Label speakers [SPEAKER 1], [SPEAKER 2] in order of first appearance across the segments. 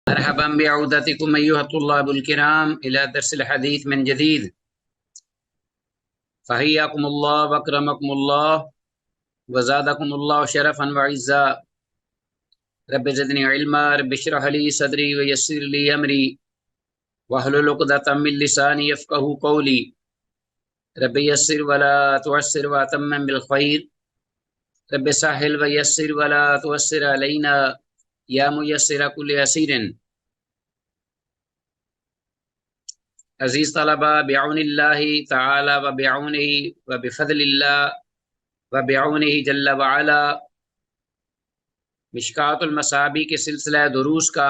[SPEAKER 1] مرحبا بعودتكم أيها الطلاب الكرام إلى درس الحديث من جديد. فحياكم الله وأكرمكم الله وزادكم الله شرفا وعزا. رب زدني علما، رب اشرح لي صدري ويسر لي أمري واحلل عقدة من لساني يفقهوا قولي. رب يسر ولا تعسر وأتمم بالخير. رب سهل ويسر ولا تعسر علينا يا ميسر كل يسير. عزیز طلبہ، بعون اللہ تعالی و بعونہ و بفضل اللہ و بعونہ جل وعلا مشکات المصابیح کے سلسلہ دروس کا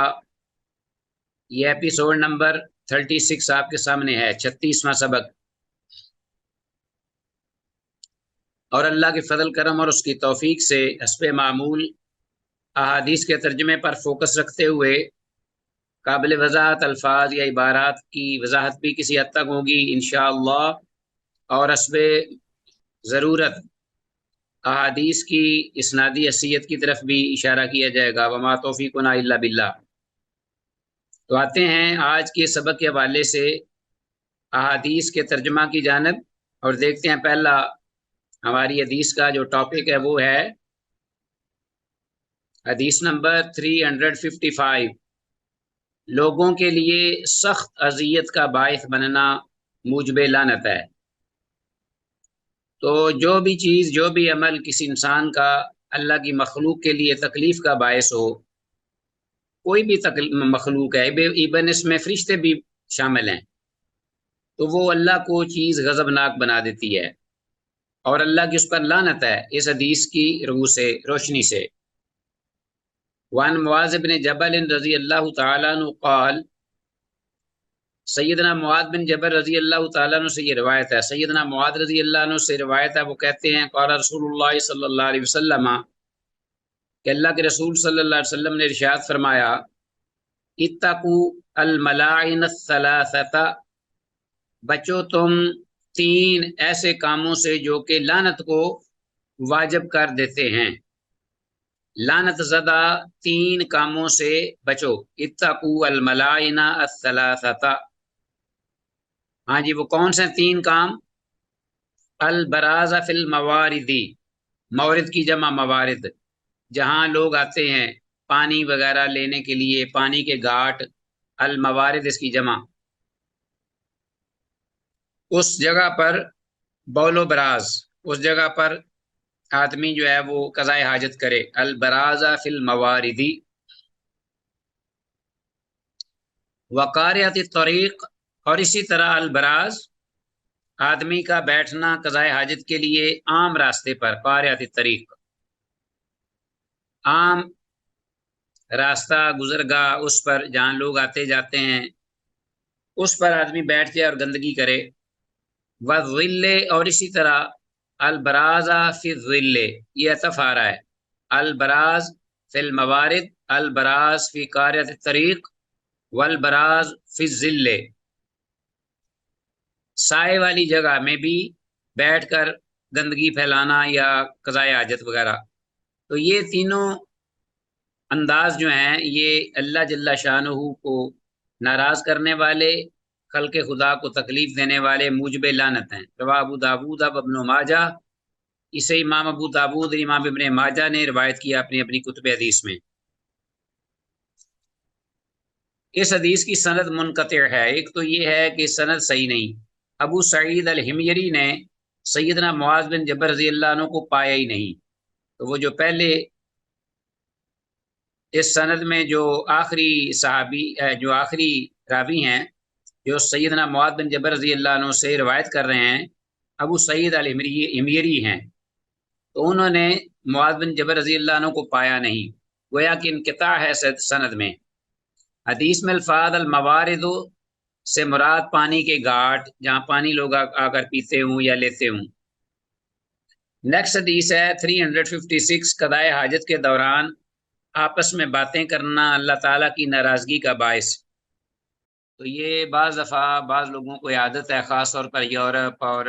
[SPEAKER 1] یہ ایپیسوڈ نمبر 36 آپ کے سامنے ہے، 36واں سبق، اور اللہ کے فضل کرم اور اس کی توفیق سے حسب معمول احادیث کے ترجمے پر فوکس رکھتے ہوئے قابل وضاحت الفاظ یا عبارات کی وضاحت بھی کسی حد تک ہوگی انشاءاللہ، اور حسب ضرورت احادیث کی اسنادی حیثیت کی طرف بھی اشارہ کیا جائے گا۔ وما توفیقنا الا باللہ۔ تو آتے ہیں آج کے سبق کے حوالے سے احادیث کے ترجمہ کی جانب، اور دیکھتے ہیں پہلا ہماری حدیث کا جو ٹاپک ہے وہ ہے حدیث نمبر 355، لوگوں کے لیے سخت اذیت کا باعث بننا موجب لعنت ہے۔ تو جو بھی چیز، جو بھی عمل کسی انسان کا اللہ کی مخلوق کے لیے تکلیف کا باعث ہو، کوئی بھی مخلوق ہے، ایبن اس میں فرشتے بھی شامل ہیں، تو وہ اللہ کو چیز غضبناک بنا دیتی ہے اور اللہ کی اس پر لعنت ہے، اس حدیث کی روشنی سے۔ وعن معاذ بن جبل رضی اللہ تعالیٰ عنہ قال، سیدنا معاذ بن جبل رضی اللہ تعالیٰ عنہ سے یہ روایت ہے، سیدنا معاذ رضی اللہ عنہ سے روایت ہے، وہ کہتے ہیں قال رسول اللہ صلی اللہ علیہ وسلم، کہ اللہ کے رسول صلی اللہ علیہ وسلم نے ارشاد فرمایا، اتقوا الملاعن الثلاثۃ، بچو تم تین ایسے کاموں سے جو کہ لعنت کو واجب کر دیتے ہیں، لعنت زدہ تین کاموں سے بچو۔ اتقوا الملاعن الثلاثۃ، ہاں جی، وہ کون سے تین کام؟ البراز فی الموارد، مورد کی جمع موارد، جہاں لوگ آتے ہیں پانی وغیرہ لینے کے لیے، پانی کے گھاٹ، الموارد اس کی جمع، اس جگہ پر بول و براز، اس جگہ پر آدمی جو ہے وہ قضائے حاجت کرے، البراز فی الموارد۔ وقاریۃ الطریق، اور اسی طرح البراز آدمی کا بیٹھنا قضائے حاجت کے لیے عام راستے پر، قاریۃ الطریق، عام راستہ گزرگاہ، اس پر جہاں لوگ آتے جاتے ہیں، اس پر آدمی بیٹھ جائے اور گندگی کرے۔ والظل، اور اسی طرح البراز فی الظل، یہ عطف آ رہا ہے، البراز فی الموارد، البراز فی قاریۃ الطریق، والبراز فی الظل، سائے والی جگہ میں بھی بیٹھ کر گندگی پھیلانا یا قضائے حاجت وغیرہ۔ تو یہ تینوں انداز جو ہیں یہ اللہ جل شانہ کو ناراض کرنے والے، خلق خدا کو تکلیف دینے والے موجب لعنت ہیں۔ رواہ ابو داود اب ابن ماجہ، اسے امام ابو داود اور امام ابن ماجہ نے روایت کیا اپنی اپنی کتب حدیث میں۔ اس حدیث کی سند منقطع ہے، ایک تو یہ ہے کہ سند صحیح نہیں، ابو سعید الحمیری نے سیدنا معاذ بن جبل رضی اللہ عنہ کو پایا ہی نہیں، تو وہ جو پہلے اس سند میں جو آخری صحابی جو آخری راوی ہیں جو سیدنا معاذ بن جبل رضی اللہ عنہ سے روایت کر رہے ہیں، ابو سعید الحمیری ہیں، تو انہوں نے معاذ بن جبل رضی اللہ عنہ کو پایا نہیں، گویا کہ انقطاع ہے سند میں۔ حدیث میں الفاظ الموارد سے مراد پانی کے گھاٹ، جہاں پانی لوگ آ کر پیتے ہوں یا لیتے ہوں۔ نیکسٹ حدیث ہے 356، قضائے حاجت کے دوران آپس میں باتیں کرنا اللہ تعالیٰ کی ناراضگی کا باعث۔ تو یہ بعض دفعہ بعض لوگوں کو عادت ہے، خاص طور پر یورپ اور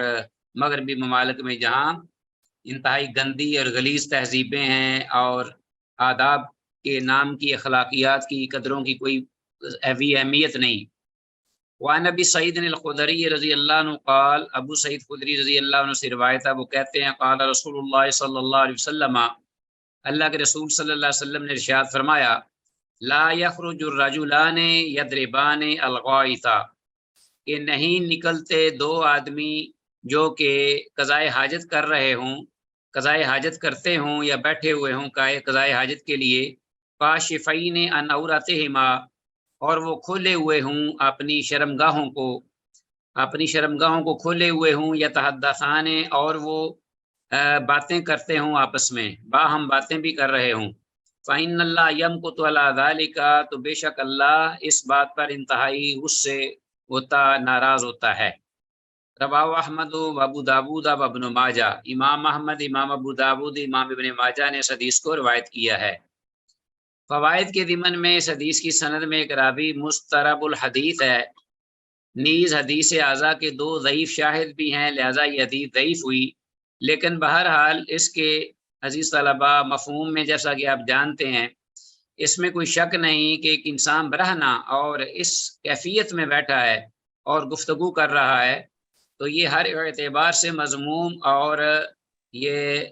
[SPEAKER 1] مغربی ممالک میں، جہاں انتہائی گندی اور غلیظ تہذیبیں ہیں اور آداب کے نام کی، اخلاقیات کی، قدروں کی کوئی اہمیت نہیں۔ وعن ابی سعید الخدری رضی اللہ عنہ قال، ابو سعید خدری رضی اللہ عنہ سے روایت ہے، وہ کہتے ہیں قال رسول اللہ صلی اللہ علیہ وسلم، اللہ کے رسول صلی اللہ علیہ وسلم نے ارشاد فرمایا، لا یخرج الرجلان یضربان الغائط، کہ نہیں نکلتے دو آدمی جو کہ قضائے حاجت کر رہے ہوں، قضائے حاجت کرتے ہوں یا بیٹھے ہوئے ہوں قضائے حاجت کے لیے، کاشفین عن عورتہما، اور وہ کھولے ہوئے ہوں اپنی شرمگاہوں کو کھولے ہوئے ہوں، یتحدثان، اور وہ باتیں کرتے ہوں آپس میں، باہم باتیں بھی کر رہے ہوں، فإن اللہ یمقت علی ذلک، تو بے شک اللہ اس بات پر انتہائی غصے ہوتا، ناراض ہوتا ہے۔ رواہ احمد و ابو داود و ابن ماجہ، امام احمد، امام ابو داود، امام ابن ماجہ نے اس حدیث کو روایت کیا ہے۔ فوائد کے ضمن میں اس حدیث کی سند میں ایک راوی مضطرب الحدیث ہے، نیز حدیث اعضا کے دو ضعیف شاہد بھی ہیں، لہذا یہ حدیث ضعیف ہوئی، لیکن بہرحال اس کے عزیز طلبہ مفہوم میں جیسا کہ آپ جانتے ہیں، اس میں کوئی شک نہیں کہ ایک انسان برہنہ اور اس کیفیت میں بیٹھا ہے اور گفتگو کر رہا ہے، تو یہ ہر اعتبار سے مذموم اور یہ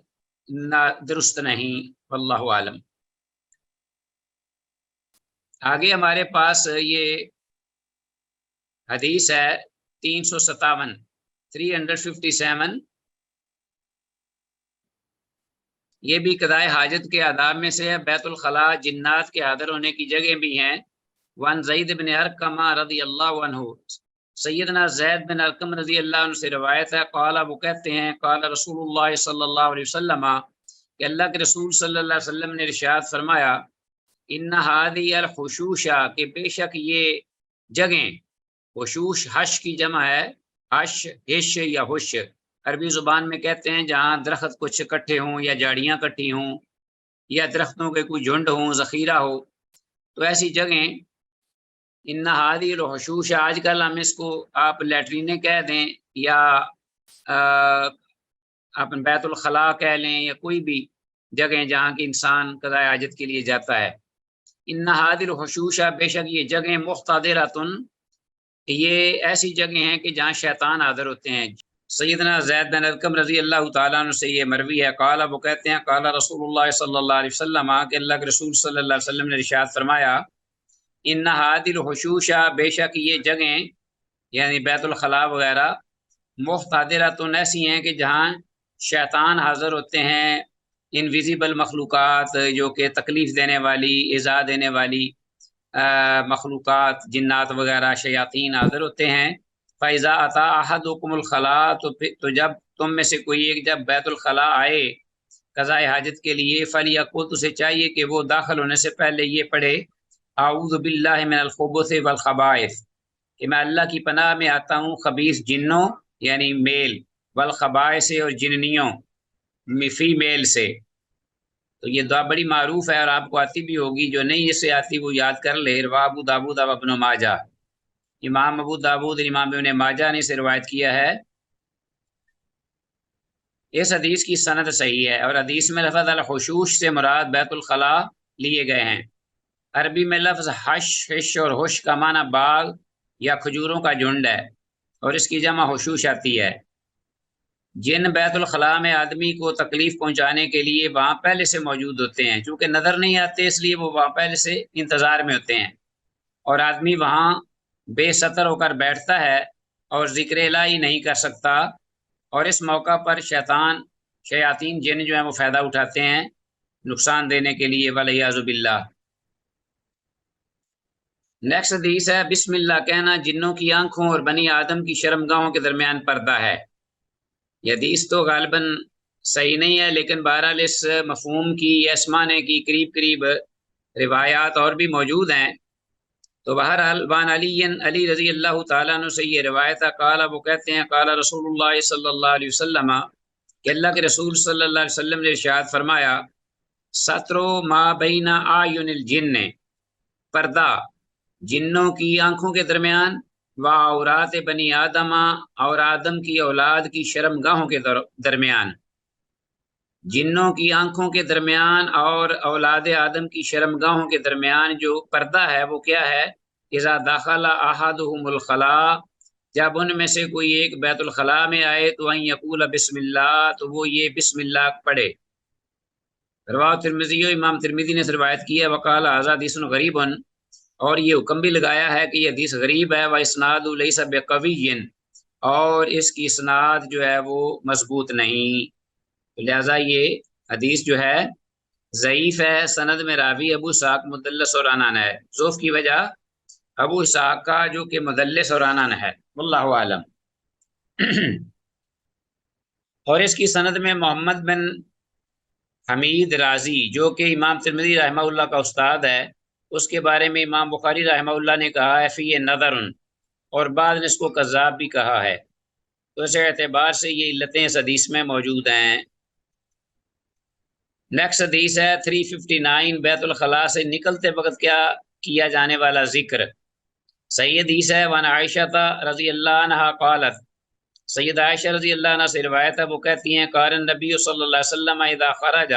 [SPEAKER 1] درست نہیں، واللہ عالم۔ آگے ہمارے پاس یہ حدیث ہے 357 یہ بھی قضائے حاجت کے آداب میں سے ہے۔ بیت الخلاء جنات کے حاضر ہونے کی جگہ بھی ہیں۔ وان زید بن ارقم رضی اللہ عنہ، سیدنا زید بن ارقم رضی اللہ عنہ سے روایت ہے، قال، وہ کہتے ہیں، قال رسول اللہ صلی اللہ علیہ وسلم، کہ اللہ کے رسول صلی اللہ علیہ وسلم نے ارشاد فرمایا، ان ہذی الحشوش، کہ بے شک یہ جگہیں، حشوش حش کی جمع ہے، حش ہش یا حش، عربی زبان میں کہتے ہیں جہاں درخت کچھ اکٹھے ہوں یا جھاڑیاں کٹی ہوں یا درختوں کے کوئی جھنڈ ہوں، ذخیرہ ہو، تو ایسی جگہیں، ان ہادی الحشوش، آج کل ہم اس کو آپ لیٹرینے کہہ دیں یا اپن بیت الخلاء کہہ لیں یا کوئی بھی جگہیں جہاں کی انسان قضاء حاجت کے لیے جاتا ہے، ان ہادی الحشوش، بے شک یہ جگہیں مختدرۃن، یہ ایسی جگہیں ہیں کہ جہاں شیطان حاضر ہوتے ہیں۔ سیدنا زید بن ارقم رضی اللہ تعالیٰ عنہ سے یہ مروی ہے، قال، وہ کہتے ہیں، قال رسول اللہ صلی اللہ علیہ وسلم، کہ اللہ کے رسول صلی اللہ علیہ وسلم نے ارشاد فرمایا، ان ہادی الحشوش، بے شک یہ جگہیں یعنی بیت الخلاء وغیرہ، مختدرۃن، ایسی ہیں کہ جہاں شیطان حاضر ہوتے ہیں، انویزیبل مخلوقات جو کہ تکلیف دینے والی، ایذا دینے والی مخلوقات، جنات وغیرہ، شیاطین حاضر ہوتے ہیں۔ فَإِذَا أَتَىٰ أَحَدُكُمُ الْخَلَاءَ، تو جب تم میں سے کوئی ایک جب بیت الخلاء آئے قضاء حاجت کے لیے، فَلْيَقُلْ، اسے چاہیے کہ وہ داخل ہونے سے پہلے یہ پڑھے، اعوذ باللہ من الخبث والخبائث، کہ میں اللہ کی پناہ میں آتا ہوں خبیث جنوں یعنی میل، والخبائث، اور جننیوں فی میل سے۔ تو یہ دعا بڑی معروف ہے اور آپ کو آتی بھی ہوگی، جو نہیں اسے آتی وہ یاد کر لے۔ رواہ ابو داود و ابن ماجہ، امام ابو داود اور امام ابن ماجہ نے اسے روایت کیا ہے۔ اس حدیث کی سند صحیح ہے، اور حدیث میں لفظ الحشوش سے مراد بیت الخلاء لیے گئے ہیں۔ عربی میں لفظ حش، حش اور حش کا معنی باغ یا کھجوروں کا جھنڈ ہے، اور اس کی جمع حشوش آتی ہے۔ جن بیت الخلاء میں آدمی کو تکلیف پہنچانے کے لیے وہاں پہلے سے موجود ہوتے ہیں، چونکہ نظر نہیں آتے اس لیے وہ وہاں پہلے سے انتظار میں ہوتے ہیں، اور آدمی وہاں بے ستر ہو کر بیٹھتا ہے اور ذکر الہی نہیں کر سکتا، اور اس موقع پر شیاطین جن جو ہیں وہ فائدہ اٹھاتے ہیں نقصان دینے کے لیے، والعیاذ باللہ۔ نیکسٹ حدیث ہے، بسم اللہ کہنا جنوں کی آنکھوں اور بنی آدم کی شرمگاہوں کے درمیان پردہ ہے۔ یہ حدیث تو غالباً صحیح نہیں ہے، لیکن بہرحال اس مفہوم کی، اس معنی کی قریب روایات اور بھی موجود ہیں۔ تو بہرحال وان علی رضی اللہ تعالیٰ عنہ سے یہ روایت ہے، قال، وہ کہتے ہیں، قال رسول اللہ صلی اللہ علیہ وسلم، کہ اللہ کے رسول صلی اللہ علیہ وسلم نے ارشاد فرمایا، سترو ما بین اعین الجن، پردہ جنوں کی آنکھوں کے درمیان، و عورات بنی آدم، اور آدم کی اولاد کی شرمگاہوں کے درمیان، جنوں کی آنکھوں کے درمیان اور اولاد آدم کی شرمگاہوں کے درمیان جو پردہ ہے وہ کیا ہے؟ اذا دخل احدهم الخلاء، جب ان میں سے کوئی ایک بیت الخلاء میں آئے تو ان یقول بسم اللہ، تو وہ یہ بسم اللہ پڑھے۔ رواه ترمذی، امام ترمذی نے روایت کی ہے، وقال ھذا حدیث غریب، اور یہ حکم بھی لگایا ہے کہ یہ حدیث غریب ہے، واسناد لیس بقوی، اور اس کی اسناد جو ہے وہ مضبوط نہیں، لہذا یہ حدیث جو ہے ضعیف ہے۔ سند میں راوی ابو اسحاق مدلس اور عنان ہے، ضعف کی وجہ ابو اسحاق کا جو کہ مدلس اور عنان ہے، واللہ عالم۔ اور اس کی سند میں محمد بن حمید رازی جو کہ امام ترمذی رحمہ اللہ کا استاد ہے، اس کے بارے میں امام بخاری رحمہ اللہ نے کہا ہے فی نظر، اور بعد نے اس کو کذاب بھی کہا ہے، تو اس اعتبار سے یہ علتیں اس حدیث میں موجود ہیں۔ نیکسٹ حدیث ہے 359، بیت الخلاء سے نکلتے وقت کیا کیا جانے والا ذکر۔ صحیح حدیث ہے، وعن عائشہ رضی اللہ عنہ قالت، سید عائشہ رضی اللہ عنہ سے روایت ہے، وہ کہتی ہیں قال النبی صلی اللہ علیہ وسلم اذا خرج،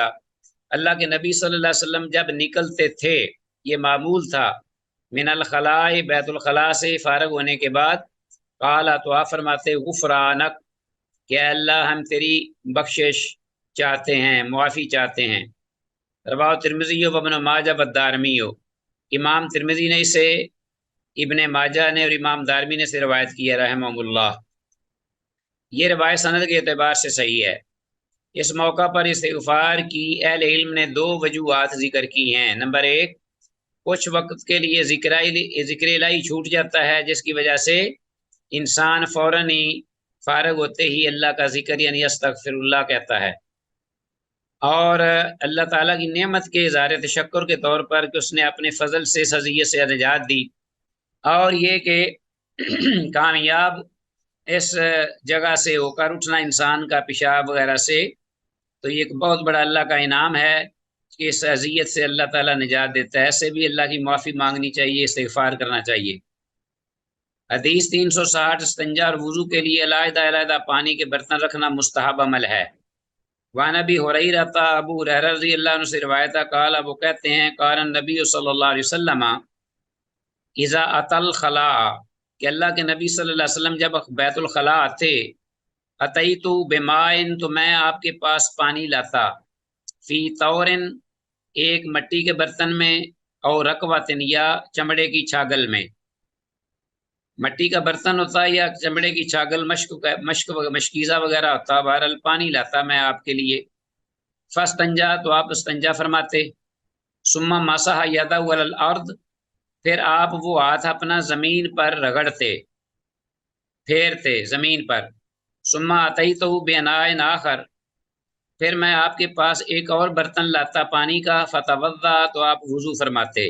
[SPEAKER 1] اللہ کے نبی صلی اللہ علیہ وسلم جب نکلتے تھے، یہ معمول تھا، من الخلاء بیت الخلاء سے فارغ ہونے کے بعد، قال تو آپ فرماتے غفرانک، کہ اللہ ہم تیری بخشش چاہتے ہیں، معافی چاہتے ہیں۔ رواه ترمذی و ابن ماجہ والدارمی، امام ترمذی نے اسے، ابن ماجہ نے اور امام دارمی نے سے روایت کی ہے رحمہ اللہ۔ یہ روایت سند کے اعتبار سے صحیح ہے۔ اس موقع پر استغفار کی اہل علم نے دو وجوہات ذکر کی ہیں۔ نمبر ایک، کچھ وقت کے لیے ذکر الہی چھوٹ جاتا ہے، جس کی وجہ سے انسان فوراً ہی فارغ ہوتے ہی اللہ کا ذکر یعنی استغفر اللہ کہتا ہے، اور اللہ تعالیٰ کی نعمت کے اظہار تشکر کے طور پر کہ اس نے اپنے فضل سے اس اذیت سے نجات دی، اور یہ کہ کامیاب اس جگہ سے ہو کر اٹھنا انسان کا پیشاب وغیرہ سے، تو یہ ایک بہت بڑا اللہ کا انعام ہے کہ اس اذیت سے اللہ تعالیٰ نجات دیتا ہے۔ ایسے بھی اللہ کی معافی مانگنی چاہیے، استغفار کرنا چاہیے۔ حدیث 360، استنجا اور وضو کے لیے علیحدہ علیحدہ پانی کے برتن رکھنا مستحب عمل ہے۔ وعن ابی ہریرہ، ابو ہریرہ رضی اللہ عنہ سے روایت ہے، قال، وہ کہتے ہیں قال النبی صلی اللہ علیہ وسلم اذا اتى الخلاء، کہ اللہ کے نبی صلی اللہ علیہ وسلم جب بیت الخلاء آتے، اتیت بماء، تو میں آپ کے پاس پانی لاتا، فی طور، ایک مٹی کے برتن میں، اور رکوۃ، یا چمڑے کی چھاگل میں، مٹی کا برتن ہوتا ہے یا چمڑے کی چھاگل، مشکیزہ وغیرہ ہوتا، بہرحال پانی لاتا میں آپ کے لیے۔ فاستنجا، تو آپ استنجا فرماتے، ثم مسح یدہ علی الارض، پھر آپ وہ ہاتھ اپنا زمین پر رگڑتے، پھیرتے زمین پر۔ ثم اتیتہ باناء آخر، پھر میں آپ کے پاس ایک اور برتن لاتا پانی کا، فتوضا، تو آپ وضو فرماتے۔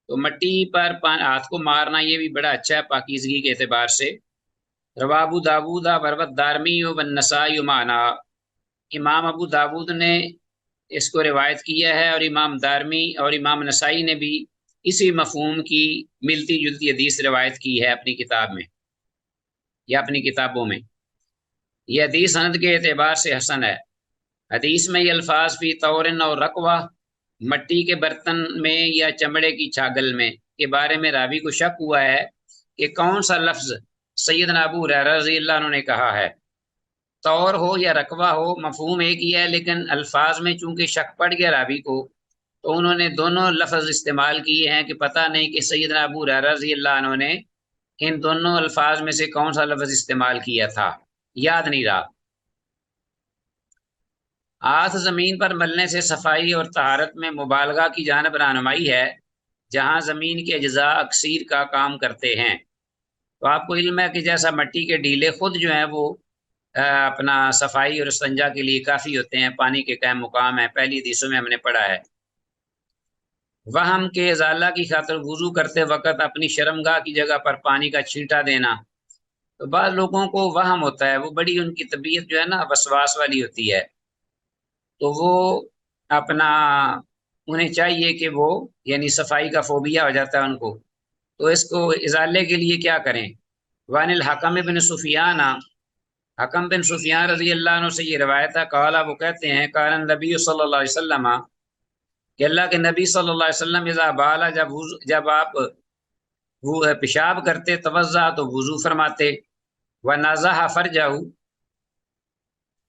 [SPEAKER 1] تو مٹی پر ہاتھ کو مارنا یہ بھی بڑا اچھا ہے پاکیزگی کے اعتبار سے۔ رواہ ابو داود والدارمی والنسائی معنا، امام ابو داود نے اس کو روایت کیا ہے، اور امام دارمی اور امام نسائی نے بھی اسی مفہوم کی ملتی جلتی حدیث روایت کی ہے اپنی کتاب میں یا اپنی کتابوں میں۔ یہ حدیث سند کے اعتبار سے حسن ہے۔ حدیث میں یہ الفاظ فی طورن اور رقوہ، مٹی کے برتن میں یا چمڑے کی چھاگل میں، کے بارے میں راوی کو شک ہوا ہے کہ کون سا لفظ سیدنا ابو ہریرہ رضی اللہ عنہ نے کہا ہے، طور ہو یا رقوہ ہو، مفہوم ایک ہی ہے، لیکن الفاظ میں چونکہ شک پڑ گیا راوی کو، تو انہوں نے دونوں لفظ استعمال کیے ہیں کہ پتہ نہیں کہ سیدنا ابو ہریرہ رضی اللہ عنہ نے ان دونوں الفاظ میں سے کون سا لفظ استعمال کیا تھا، یاد نہیں رہا۔ ہاتھ زمین پر ملنے سے صفائی اور طہارت میں مبالغہ کی جانب رہنمائی ہے، جہاں زمین کے اجزاء اکثیر کا کام کرتے ہیں۔ تو آپ کو علم ہے کہ جیسا مٹی کے ڈھیلے خود جو ہیں وہ اپنا صفائی اور استنجا کے لیے کافی ہوتے ہیں، پانی کے قائم مقام ہے، پہلی حدیثوں میں ہم نے پڑھا ہے۔ وہم کے ازالہ کی خاطر وضو کرتے وقت اپنی شرمگاہ کی جگہ پر پانی کا چھینٹا دینا، تو بعض لوگوں کو وہم ہوتا ہے، وہ بڑی ان کی طبیعت جو ہے نا وسواس والی ہوتی ہے، تو وہ اپنا انہیں چاہیے کہ وہ یعنی صفائی کا فوبیا ہو جاتا ہے ان کو، تو اس کو ازالے کے لیے کیا کریں۔ وان الحکم بن سفیان، حکم بن سفیان رضی اللہ عنہ سے یہ روایت ہے، قال، وہ کہتے ہیں قال النبی صلی اللہ علیہ وسلم، کہ اللہ کے نبی صلی اللہ علیہ وسلم اذا بالا، جب آپ وہ پیشاب کرتے توضع تو وضو فرماتے، ونازع فرجہ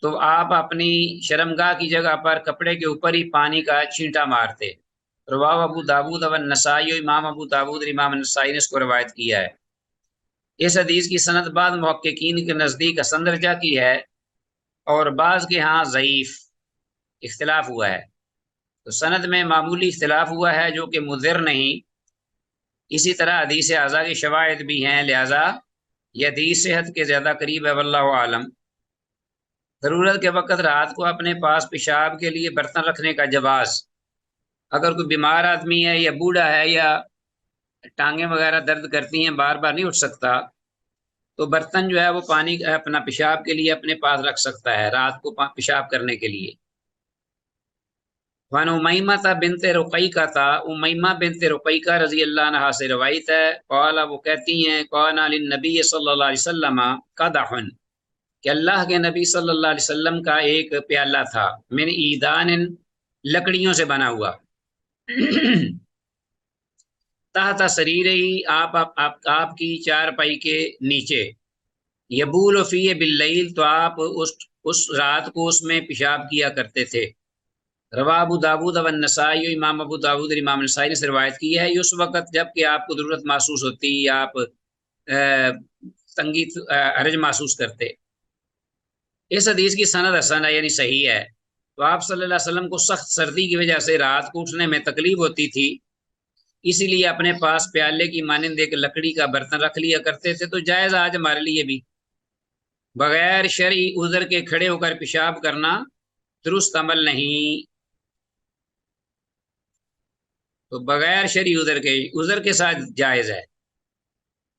[SPEAKER 1] تو آپ اپنی شرمگاہ کی جگہ پر کپڑے کے اوپر ہی پانی کا چھینٹا مارتے۔ رواہ ابو داود و النسائی، امام ابو داود اور امام النسائی نے اس کو روایت کیا ہے۔ اس حدیث کی سند بعض محققین کے نزدیک حسن درجہ کی ہے اور بعض کے ہاں ضعیف، اختلاف ہوا ہے۔ تو سند میں معمولی اختلاف ہوا ہے جو کہ مضر نہیں۔ اسی طرح حدیث اعضاء کے شواہد بھی ہیں، لہذا یہ حدیث صحت کے زیادہ قریب ہے، واللہ عالم۔ ضرورت کے وقت رات کو اپنے پاس پیشاب کے لیے برتن رکھنے کا جواز، اگر کوئی بیمار آدمی ہے یا بوڑھا ہے یا ٹانگیں وغیرہ درد کرتی ہیں، بار بار نہیں اٹھ سکتا، تو برتن جو ہے وہ پانی اپنا پیشاب کے لیے اپنے پاس رکھ سکتا ہے رات کو پیشاب کرنے کے لیے۔ وان امیمہ بنت رقیقہ تھا، امیمہ بنت رقیقہ رضی اللہ عنہا سے روایت ہے، قال وہ کہتی ہیں قال للنبی صلی اللہ علیہ وسلم قدح کہ اللہ کے نبی صلی اللہ علیہ وسلم کا ایک پیالہ تھا، من ایدان لکڑیوں سے بنا ہوا، تحت سریر ہی آپ کی چارپائی کے نیچے، یبول فیہ باللیل تو آپ اس رات کو اس میں پیشاب کیا کرتے تھے۔ رواہ ابو داود و النسائی، امام ابو داود اور امام النسائی نے روایت کی ہے، اس وقت جب کہ آپ کو ضرورت محسوس ہوتی، آپ تنگی حرج محسوس کرتے۔ اس حدیث کی سند حسن ہے، یعنی صحیح ہے۔ تو آپ صلی اللہ علیہ وسلم کو سخت سردی کی وجہ سے رات کو اٹھنے میں تکلیف ہوتی تھی، اسی لیے اپنے پاس پیالے کی مانند ایک لکڑی کا برتن رکھ لیا کرتے تھے۔ تو جائز آج ہمارے لیے بھی بغیر شرعی عذر کے کھڑے ہو کر پیشاب کرنا درست عمل نہیں۔ تو بغیر شرعی عذر کے ساتھ جائز ہے،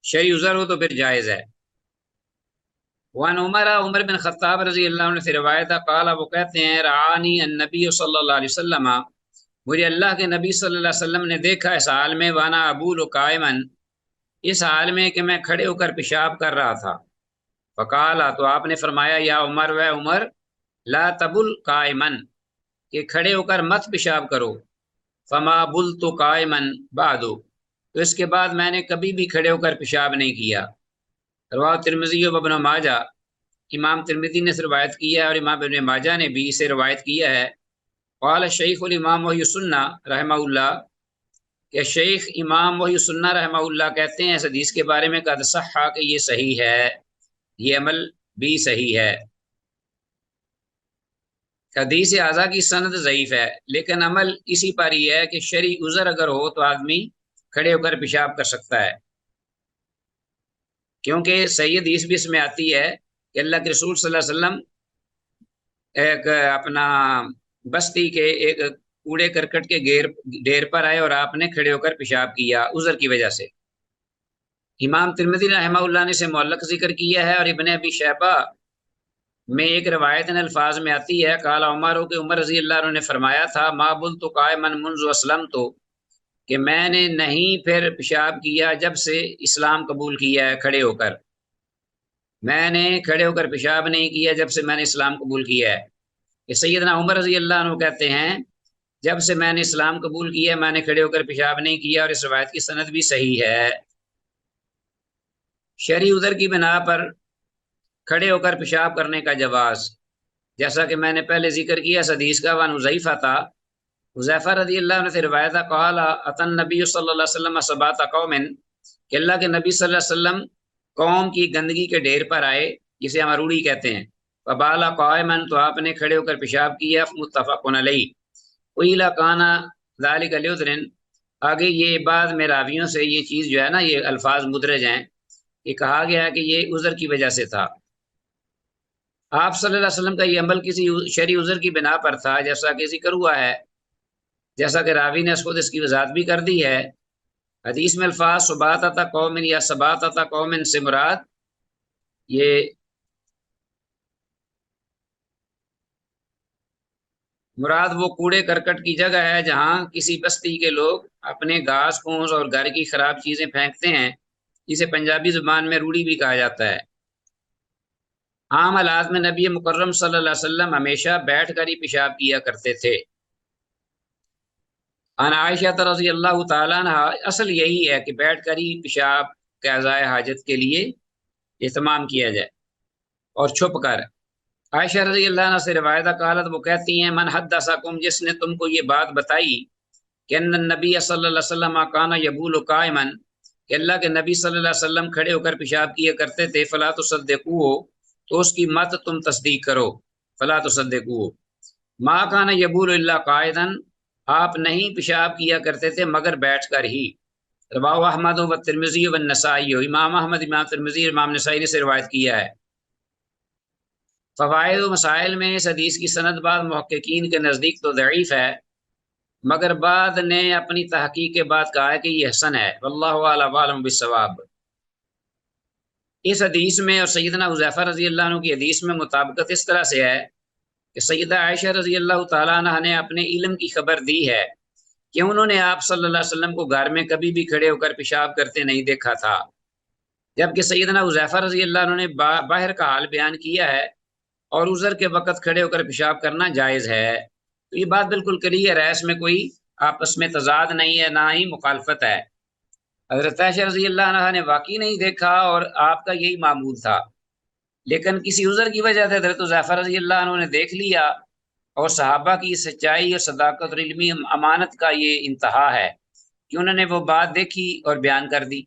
[SPEAKER 1] شرعی عذر ہو تو پھر جائز ہے۔ وان عمر بن خطاب رضی اللہ عنہ سے روایت ہے، قال وہ کہتے ہیں رعانی النبی صلی اللہ علیہ وسلم، مجھے اللہ کے نبی صلی اللہ علیہ وسلم نے دیکھا اس حال میں، وانا ابول قائما، اس حال میں کہ میں کھڑے ہو کر پیشاب کر رہا تھا۔ فقالا تو آپ نے فرمایا، یا عمر و عمر لا تبل قائما، کہ کھڑے ہو کر مت پیشاب کرو، فما بلت قائما بعد، تو اس کے بعد میں نے کبھی بھی کھڑے ہو کر پیشاب نہیں کیا۔ رواہ ترمذی و ابن ماجہ، امام ترمذی نے روایت کیا ہے اور امام ابن ماجہ نے بھی اسے روایت کیا ہے۔ قال شیخ الامام وحی السنہ رحمہ اللہ، کہ شیخ امام وحی السنہ رحمہ اللہ کہتے ہیں اس حدیث کے بارے میں، قد صح، کہ یہ صحیح ہے، یہ عمل بھی صحیح ہے۔ حدیث اعضاء کی سند ضعیف ہے، لیکن عمل اسی پر ہی ہے کہ شرعی عذر اگر ہو تو آدمی کھڑے ہو کر پیشاب کر سکتا ہے، کیونکہ صحیح حدیث بھی اس میں آتی ہے کہ اللہ کے رسول صلی اللہ علیہ وسلم ایک اپنا بستی کے ایک کوڑے کرکٹ کے ڈھیر پر آئے اور آپ نے کھڑے ہو کر پیشاب کیا عذر کی وجہ سے۔ امام ترمذی رحمہ اللہ نے اسے معلق ذکر کیا ہے، اور ابن ابی شیبہ میں ایک روایت ان الفاظ میں آتی ہے، قال عمر، کہ عمر رضی اللہ عنہ نے فرمایا تھا، ما بلت قائما منذ اسلمت، کہ میں نے نہیں پھر پیشاب کیا جب سے اسلام قبول کیا ہے، کھڑے ہو کر میں نے کھڑے ہو کر پیشاب نہیں کیا جب سے میں نے اسلام قبول کیا ہے۔ کہ سیدنا عمر رضی اللہ عنہ کہتے ہیں جب سے میں نے اسلام قبول کیا میں نے کھڑے ہو کر پیشاب نہیں کیا، اور اس روایت کی سند بھی صحیح ہے۔ شرعی عذر کی بنا پر کھڑے ہو کر پیشاب کرنے کا جواز، جیسا کہ میں نے پہلے ذکر کیا اس حدیث کا، وان حذیفہ تھا، حذیفہ رضی اللہ عنہ سے روایت ہے، قال اتى النبی صلی اللہ علیہ وسلم سبات قوم، کہ اللہ کے نبی صلی اللہ علیہ وسلم قوم کی گندگی کے ڈھیر پر آئے، جسے ہم اروڑی کہتے ہیں، فبالا قائما، تو آپ نے کھڑے ہو کر پیشاب کیا، متفق علیہ۔ ویلا کانا ذالک لعذر، آگے یہ بعض میں راویوں سے یہ چیز جو ہے نا، یہ الفاظ مدرج ہیں، یہ کہا گیا ہے کہ یہ عذر کی وجہ سے تھا۔ آپ صلی اللہ علیہ وسلم کا یہ عمل کسی شرعی عذر کی بنا پر تھا، جیسا کہ ذکر ہوا ہے، جیسا کہ راوی نے خود اس کی وضاحت بھی کر دی ہے۔ حدیث میں الفاظ سباتۃ قوم یا سباتۃ قوم سے مراد وہ کوڑے کرکٹ کی جگہ ہے جہاں کسی بستی کے لوگ اپنے گھاس پھوس اور گھر کی خراب چیزیں پھینکتے ہیں، جسے پنجابی زبان میں روڑی بھی کہا جاتا ہے۔ عام حالات میں نبی مکرم صلی اللہ علیہ وسلم ہمیشہ بیٹھ کر ہی پیشاب کیا کرتے تھے۔ ان عائشہ رضی اللہ تعالیٰ عنہ، اصل یہی ہے کہ بیٹھ کر ہی پیشاب قضاء حاجت کے لیے اہتمام کیا جائے اور چھپ کر۔ عائشہ رضی اللہ عنہ سے روایتہ قالت، وہ کہتی ہیں من حدثکم، جس نے تم کو یہ بات بتائی کہ ان النبی صلی اللہ علیہ وسلم کان یبول قائما، کہ اللہ کے نبی صلی اللہ علیہ وسلم کھڑے ہو کر پیشاب کیا کرتے تھے، فلا تصدقوہ، تو اس کی مت تم تصدیق کرو، فلا تصدقوہ، ما کان یبول الا قائدا، آپ نہیں پیشاب کیا کرتے تھے مگر بیٹھ کر ہی۔ رواه احمد و ترمذی و نسائی، امام احمد، امام ترمذی، امام نسائی نے سے روایت کیا ہے۔ فوائد و مسائل میں اس حدیث کی سند بعض محققین کے نزدیک تو ضعیف ہے، مگر بعد نے اپنی تحقیق کے بعد کہا ہے کہ یہ حسن ہے، واللہ اعلم عالم بالصواب۔ اس حدیث میں اور سیدنا حذیفہ رضی اللہ عنہ کی حدیث میں مطابقت اس طرح سے ہے کہ سیدہ عائشہ رضی اللہ تعالیٰ عنہ نے اپنے علم کی خبر دی ہے کہ انہوں نے آپ صلی اللہ علیہ وسلم کو گھر میں کبھی بھی کھڑے ہو کر پیشاب کرتے نہیں دیکھا تھا، جبکہ سیدنا حذیفہ رضی اللہ عنہ نے باہر کا حال بیان کیا ہے اور عذر کے وقت کھڑے ہو کر پیشاب کرنا جائز ہے۔ تو یہ بات بالکل کلیئر ہے، اس میں کوئی آپس میں تضاد نہیں ہے، نہ ہی مخالفت ہے۔ حضرت عائشہ رضی اللہ عنہ نے واقعی نہیں دیکھا اور آپ کا یہی معمول تھا، لیکن کسی عذر کی وجہ سے حضرت حذیفہ رضی اللہ عنہ نے دیکھ لیا، اور صحابہ کی سچائی اور صداقت اور علمی امانت کا یہ انتہا ہے کہ انہوں نے وہ بات دیکھی اور بیان کر دی۔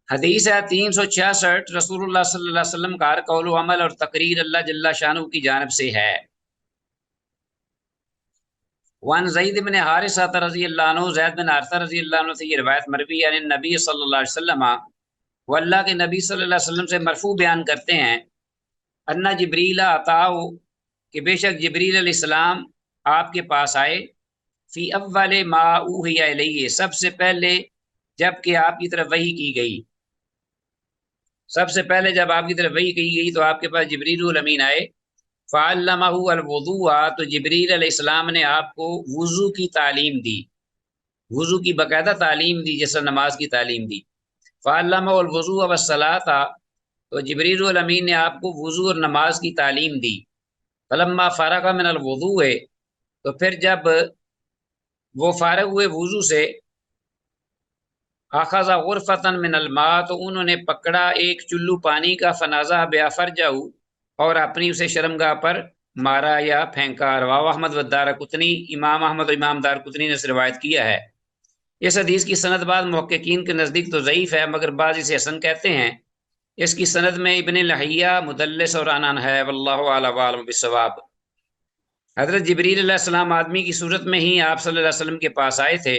[SPEAKER 1] حدیث ہے 366، رسول اللہ صلی اللہ علیہ وسلم کا ہر قول و عمل اور تقریر اللہ جل شانہ کی جانب سے ہے۔ وان زید بن حارثہ رضی اللہ عنہ، زید بن حارثہ رضی اللہ عنہ سے یہ روایت مروی ہے، نبی صلی اللہ علیہ وسلم، وہ اللہ کے نبی صلی اللہ علیہ وسلم سے مرفوع بیان کرتے ہیں، ان جبریل اتاہ، کہ بے شک جبریل علیہ السلام آپ کے پاس آئے، فی اول ما اوحی الیہ، سب سے پہلے جب کہ آپ کی طرف وحی کی گئی، سب سے پہلے جب آپ کی طرف وحی کی گئی تو آپ کے پاس جبریل الامین آئے، فعلمہ الوضوء، تو جبریل علیہ السلام نے آپ کو وضو کی تعلیم دی، وضو کی باقاعدہ تعلیم دی جیسا نماز کی تعلیم دی۔ فعلمہ الوضوء والصلاۃ، تو جبریل الامین نے آپ کو وضو اور نماز کی تعلیم دی۔ فلما فرغ من الوضوء، تو پھر جب وہ فارغ ہوئے وضو سے، اخذ غرفۃ من الماء، تو انہوں نے پکڑا ایک چلو پانی کا، فنازع بها فرجہ، اور اپنی اسے شرمگاہ پر مارا یا پھینکا۔ رواه احمد و دارقطنی، امام احمد و امام دارقطنی نے روایت کیا ہے۔ اس حدیث کی سند بعض محققین کے نزدیک تو ضعیف ہے، مگر بعض اسے حسن کہتے ہیں۔ اس کی سند میں ابن لہیہ مدلس اور عنان ہے، واللہ اعلم عالم بالصواب۔ حضرت جبریل علیہ السلام آدمی کی صورت میں ہی آپ صلی اللہ علیہ وسلم کے پاس آئے تھے،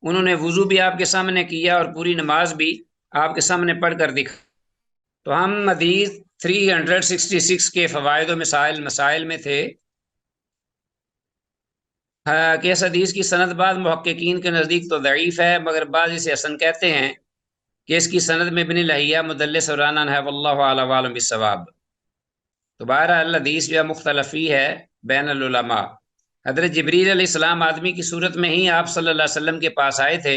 [SPEAKER 1] انہوں نے وضو بھی آپ کے سامنے کیا اور پوری نماز بھی آپ کے سامنے پڑھ کر دکھا۔ تو ہم حدیث 366 کے فوائد و مسائل میں تھے کہ اس حدیث کی سند بعض محققین کے نزدیک تو ضعیف ہے، مگر بعض اسے حسن کہتے ہیں کہ اس کی سند میں ابن لہیہ مدلس اور عنان ہے، واللہ اعلم عالم بالصواب۔ تو بہرحال حدیث جو مختلفی ہے بین العلماء۔ حضرت جبریل علیہ السلام آدمی کی صورت میں ہی آپ صلی اللہ علیہ وسلم کے پاس آئے تھے،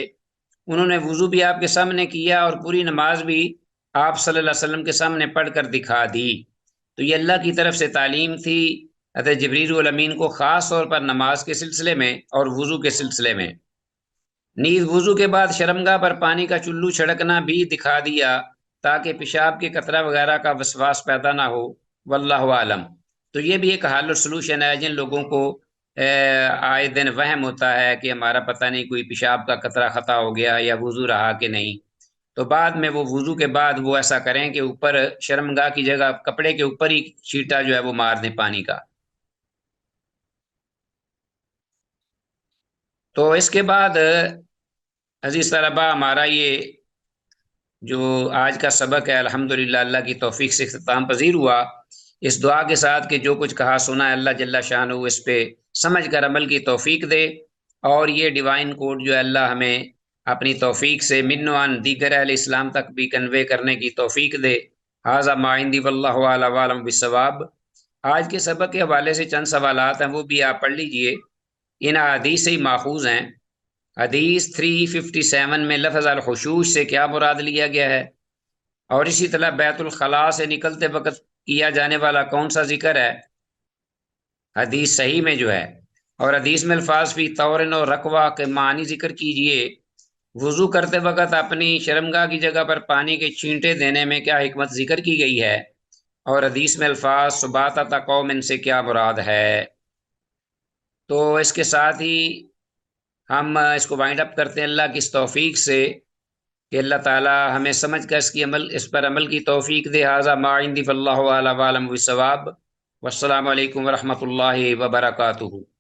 [SPEAKER 1] انہوں نے وضو بھی آپ کے سامنے کیا اور پوری نماز بھی آپ صلی اللہ علیہ وسلم کے سامنے پڑھ کر دکھا دی۔ تو یہ اللہ کی طرف سے تعلیم تھی حضرت جبریل الامین کو، خاص طور پر نماز کے سلسلے میں اور وضو کے سلسلے میں۔ نیز وضو کے بعد شرمگاہ پر پانی کا چلو چھڑکنا بھی دکھا دیا تاکہ پیشاب کے قطرہ وغیرہ کا وسواس پیدا نہ ہو، واللہ عالم۔ تو یہ بھی ایک حل اور سلوشن ہے جن لوگوں کو آئے دن وہم ہوتا ہے کہ ہمارا پتہ نہیں کوئی پیشاب کا قطرہ خطا ہو گیا یا وضو رہا کہ نہیں، تو بعد میں وہ وضو کے بعد وہ ایسا کریں کہ اوپر شرمگاہ کی جگہ کپڑے کے اوپر ہی چھیٹا جو ہے وہ مار دیں پانی کا۔ تو اس کے بعد عزیز طلبہ، ہمارا یہ جو آج کا سبق ہے الحمدللہ اللہ کی توفیق سے اختتام پذیر ہوا، اس دعا کے ساتھ کہ جو کچھ کہا سنا ہے اللہ جل شانہ اس پہ سمجھ کر عمل کی توفیق دے، اور یہ ڈیوائن کوڈ جو ہے اللہ ہمیں اپنی توفیق سے منوان دیگر اہل اسلام تک بھی کنوے کرنے کی توفیق دے۔ ھذا ما عندی واللہ اعلم بالصواب۔ آج کے سبق کے حوالے سے چند سوالات ہیں، وہ بھی آپ پڑھ لیجئے، ان حدیث سے ہی ماخوذ ہیں۔ حدیث 357 میں لفظ الخشوع سے کیا مراد لیا گیا ہے، اور اسی طرح بیت الخلاء سے نکلتے وقت کیا جانے والا کون سا ذکر ہے حدیث صحیح میں جو ہے، اور حدیث میں الفاظ فی طورن اور رقوہ کے معنی ذکر کیجئے۔ وضو کرتے وقت اپنی شرمگاہ کی جگہ پر پانی کے چھینٹے دینے میں کیا حکمت ذکر کی گئی ہے، اور حدیث میں الفاظ سباتۃ قوم سے کیا مراد ہے۔ تو اس کے ساتھ ہی ہم اس کو وائنڈ اپ کرتے ہیں اللہ کی اس توفیق سے کہ اللہ تعالی ہمیں سمجھ کر اس پر عمل کی توفیق دے۔ ھذا ما عندی فاللہ اعلی وعلم بالصواب، والسلام علیکم ورحمۃ اللہ وبرکاتہ۔